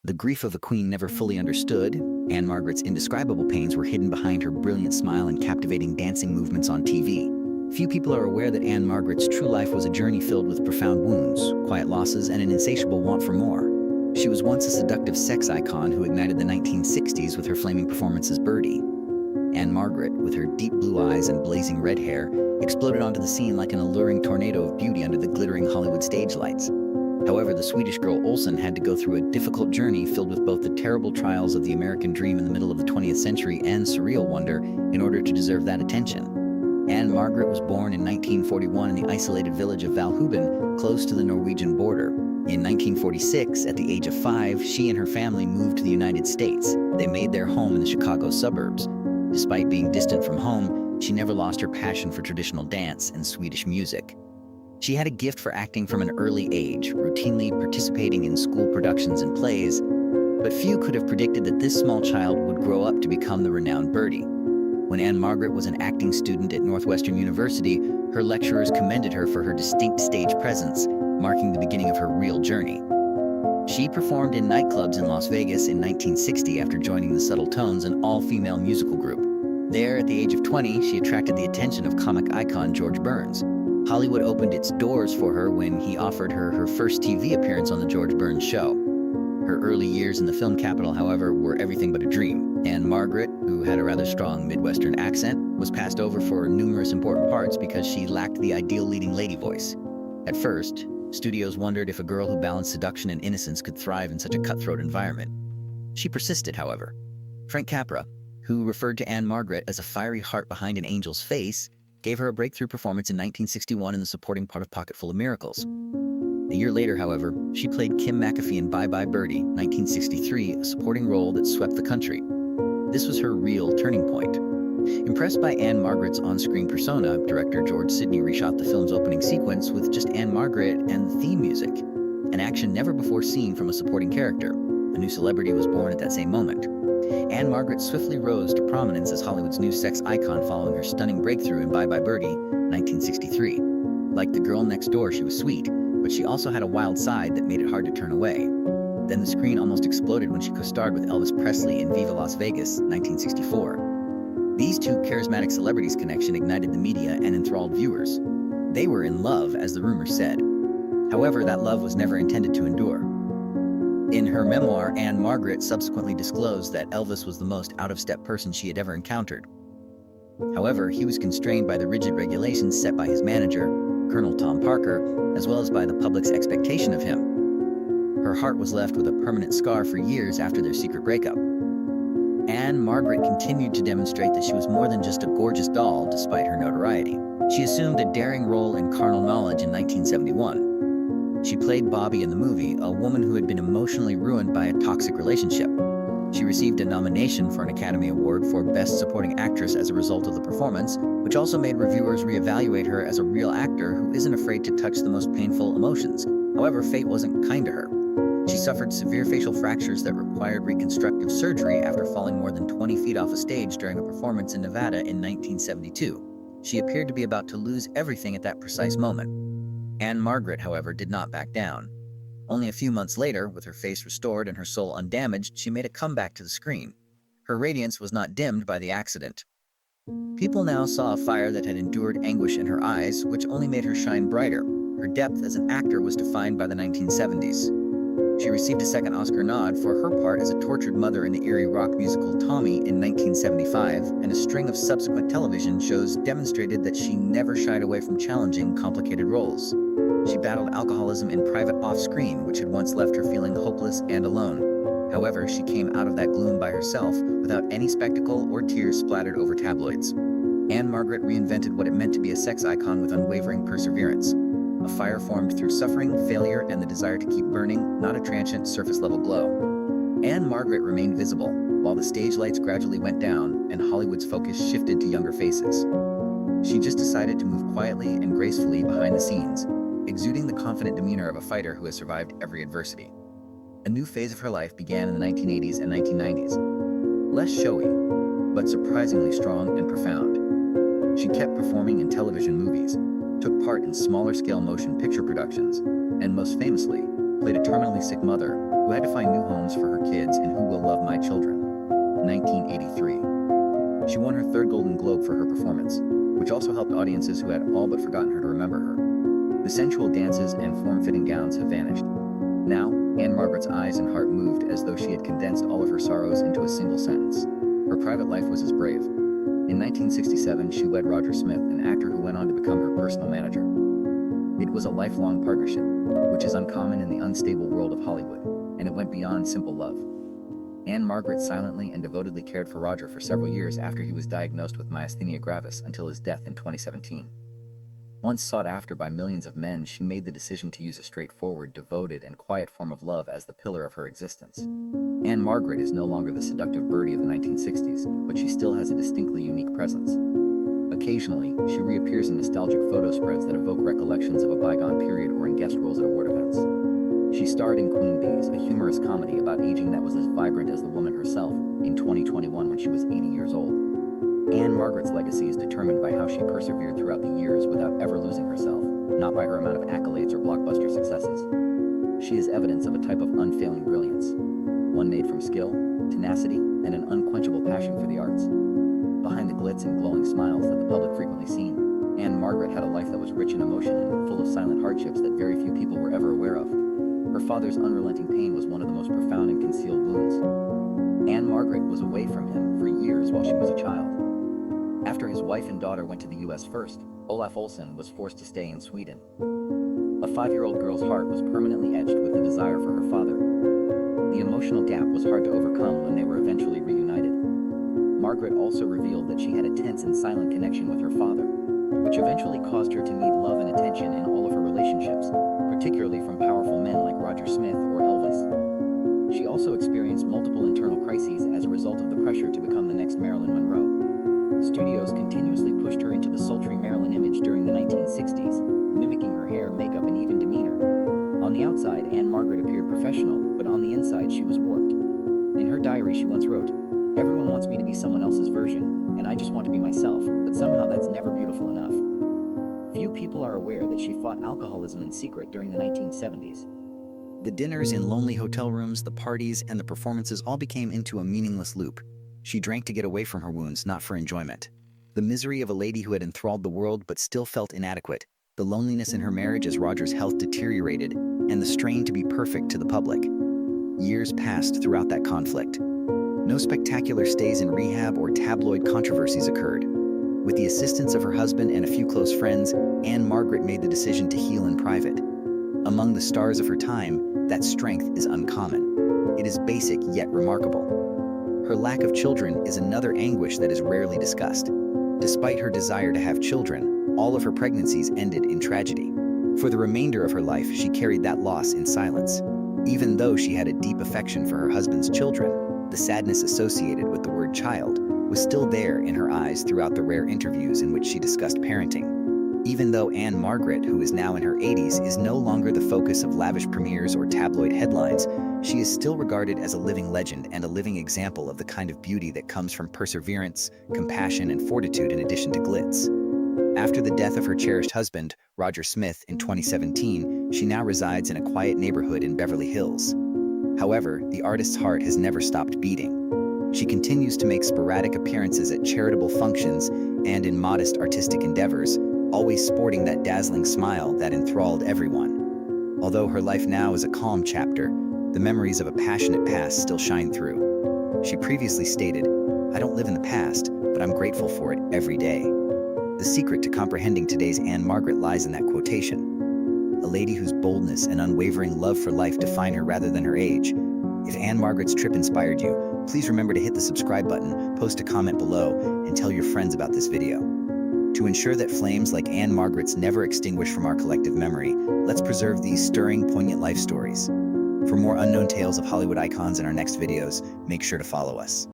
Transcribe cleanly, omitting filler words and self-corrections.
The grief of a queen never fully understood, Ann-Margret's indescribable pains were hidden behind her brilliant smile and captivating dancing movements on TV. Few people are aware that Ann-Margret's true life was a journey filled with profound wounds, quiet losses, and an insatiable want for more. She was once a seductive sex icon who ignited the 1960s with her flaming performance as Birdie. Ann-Margret, with her deep blue eyes and blazing red hair, exploded onto the scene like an alluring tornado of beauty under the glittering Hollywood stage lights. However, the Swedish girl Olsen had to go through a difficult journey filled with both the terrible trials of the American dream in the middle of the 20th century and surreal wonder in order to deserve that attention. Ann-Margret was born in 1941 in the isolated village of Valhuben, close to the Norwegian border. In 1946, at the age of 5, she and her family moved to the United States. They made their home in the Chicago suburbs. Despite being distant from home, she never lost her passion for traditional dance and Swedish music. She had a gift for acting from an early age, routinely participating in school productions and plays, but few could have predicted that this small child would grow up to become the renowned Birdie. When Ann-Margret was an acting student at Northwestern University, her lecturers commended her for her distinct stage presence, marking the beginning of her real journey. She performed in nightclubs in Las Vegas in 1960 after joining the Subtle Tones, an all-female musical group. There, at the age of 20, she attracted the attention of comic icon George Burns. Hollywood opened its doors for her when he offered her her first TV appearance on The George Burns Show. Her early years in the film capital, however, were everything but a dream. Ann-Margret, who had a rather strong Midwestern accent, was passed over for numerous important parts because she lacked the ideal leading lady voice. At first, studios wondered if a girl who balanced seduction and innocence could thrive in such a cutthroat environment. She persisted, however. Frank Capra, who referred to Ann-Margret as a fiery heart behind an angel's face, gave her a breakthrough performance in 1961 in the supporting part of Pocketful of Miracles. A year later, however, she played Kim McAfee in Bye Bye Birdie, 1963, a supporting role that swept the country. This was her real turning point. Impressed by Ann-Margret's on-screen persona, director George Sidney reshot the film's opening sequence with just Ann-Margret and the theme music, an action never before seen from a supporting character. A new celebrity was born at that same moment. Ann-Margret swiftly rose to prominence as Hollywood's new sex icon following her stunning breakthrough in Bye Bye Birdie, 1963. Like the girl next door, she was sweet, but she also had a wild side that made it hard to turn away. Then the screen almost exploded when she co-starred with Elvis Presley in Viva Las Vegas, 1964. These two charismatic celebrities' connection ignited the media and enthralled viewers. They were in love, as the rumors said. However, that love was never intended to endure. In her memoir, Ann-Margret subsequently disclosed that Elvis was the most out-of-step person she had ever encountered. However, he was constrained by the rigid regulations set by his manager, Colonel Tom Parker, as well as by the public's expectation of him. Her heart was left with a permanent scar for years after their secret breakup. Ann-Margret continued to demonstrate that she was more than just a gorgeous doll despite her notoriety. She assumed a daring role in Carnal Knowledge in 1971. She played Bobby in the movie, a woman who had been emotionally ruined by a toxic relationship. She received a nomination for an Academy Award for Best Supporting Actress as a result of the performance, which also made reviewers reevaluate her as a real actor who isn't afraid to touch the most painful emotions. However, fate wasn't kind to her. She suffered severe facial fractures that required reconstructive surgery after falling more than 20 feet off a stage during a performance in Nevada in 1972. She appeared to be about to lose everything at that precise moment. Ann-Margret, however, did not back down. Only a few months later, with her face restored and her soul undamaged, she made a comeback to the screen. Her radiance was not dimmed by the accident. People now saw a fire that had endured anguish in her eyes, which only made her shine brighter. Her depth as an actor was defined by the 1970s. She received a second Oscar nod for her part as a tortured mother in the eerie rock musical Tommy in 1975, and a string of subsequent television shows demonstrated that she never shied away from challenging, complicated roles. She battled alcoholism in private off-screen, which had once left her feeling hopeless and alone. However, she came out of that gloom by herself, without any spectacle or tears splattered over tabloids. Ann-Margret reinvented what it meant to be a sex icon with unwavering perseverance. A fire formed through suffering, failure, and the desire to keep burning, not a transient surface-level glow. Ann-Margret remained visible, while the stage lights gradually went down and Hollywood's focus shifted to younger faces. She just decided to move quietly and gracefully behind the scenes, exuding the confident demeanor of a fighter who has survived every adversity. A new phase of her life began in the 1980s and 1990s. Less showy, but surprisingly strong and profound. She kept performing in television movies, took part in smaller-scale motion picture productions, and most famously, played a terminally sick mother, who had to find new homes for her kids in Who Will Love My Children, 1983. She won her third Golden Globe for her performance, which also helped audiences who had all but forgotten her to remember her. The sensual dances and form-fitting gowns have vanished. Now, Ann-Margret's eyes and heart moved as though she had condensed all of her sorrows into a single sentence. Her private life was as brave. In 1967, she wed Roger Smith, an actor who went on to become her personal manager. It was a lifelong partnership, which is uncommon in the unstable world of Hollywood, and it went beyond simple love. Ann-Margret silently and devotedly cared for Roger for several years after he was diagnosed with myasthenia gravis until his death in 2017. Once sought after by millions of men, she made the decision to use a straightforward, devoted, and quiet form of love as the pillar of her existence. Ann-Margret is no longer the seductive birdie of the 1960s, but she still has a distinctly unique presence. Occasionally, she reappears in nostalgic photo spreads that evoke recollections of a bygone period or in guest roles at award events. She starred in Queen Bees, a humorous comedy about aging that was as vibrant as the woman herself, in 2021 when she was 80 years old. Ann-Margret's legacy is determined by how she persevered throughout the years without ever losing herself, not by her amount of accolades or blockbuster successes. She is evidence of a type of unfailing brilliance, one made from skill, tenacity, and an unquenchable passion for the arts. Behind the glitz and glowing smiles that the public frequently seen, Ann-Margret had a life that was rich in emotion and full of silent hardships that very few people were ever aware of. Her father's unrelenting pain was one of the most profound and concealed wounds. Ann-Margret was away from him for years while she was a child. After his wife and daughter went to the US first, Olaf Olsson was forced to stay in Sweden. A 5-year-old girl's heart was permanently etched with the desire for her father. The emotional gap was hard to overcome when they were eventually reunited. Margaret also revealed that she had a tense and silent connection with her father, which eventually caused her to need love and attention in all of her relationships, particularly from powerful men like Roger Smith or Elvis. She also experienced multiple internal crises as a result of the pressure to become the next Marilyn Monroe. Studios continuously pushed her into the sultry Marilyn image during the 1960s, mimicking her hair, makeup, and even demeanor. On the outside, Ann-Margret appeared professional, but on the inside she was warped. In her diary she once wrote, "Everyone wants me to be someone else's version, and I just want to be myself, but somehow that's never beautiful enough." Few people are aware that she fought alcoholism in secret during the 1970s. The dinners in lonely hotel rooms, the parties, and the performances all became into a meaningless loop. She drank to get away from her wounds, not for enjoyment. The misery of a lady who had enthralled the world but still felt inadequate, the loneliness in her marriage as Roger's health deteriorated, and the strain to be perfect to the public. Years passed throughout that conflict. No spectacular stays in rehab or tabloid controversies occurred. With the assistance of her husband and a few close friends, Ann-Margret made the decision to heal in private. Among the stars of her time, that strength is uncommon. It is basic yet remarkable. Her lack of children is another anguish that is rarely discussed. Despite her desire to have children, all of her pregnancies ended in tragedy. For the remainder of her life, she carried that loss in silence. Even though she had a deep affection for her husband's children, the sadness associated with the word child was still there in her eyes throughout the rare interviews in which she discussed parenting. Even though Ann-Margret, who is now in her 80s, is no longer the focus of lavish premieres or tabloid headlines, she is still regarded as a living legend and a living example of the kind of beauty that comes from perseverance, compassion, and fortitude in addition to glitz. After the death of her cherished husband, Roger Smith, in 2017, she now resides in a quiet neighborhood in Beverly Hills. However, the artist's heart has never stopped beating. She continues to make sporadic appearances at charitable functions and in modest artistic endeavors, always sporting that dazzling smile that enthralled everyone. Although her life now is a calm chapter, the memories of a passionate past still shine through. She previously stated, "I don't live in the past, but I'm grateful for it every day." The secret to comprehending today's Ann-Margret lies in that quotation. A lady whose boldness and unwavering love for life define her rather than her age. If Ann-Margret's trip inspired you, please remember to hit the subscribe button, post a comment below, and tell your friends about this video. To ensure that flames like Ann-Margret's never extinguish from our collective memory, let's preserve these stirring, poignant life stories. For more unknown tales of Hollywood icons in our next videos, make sure to follow us.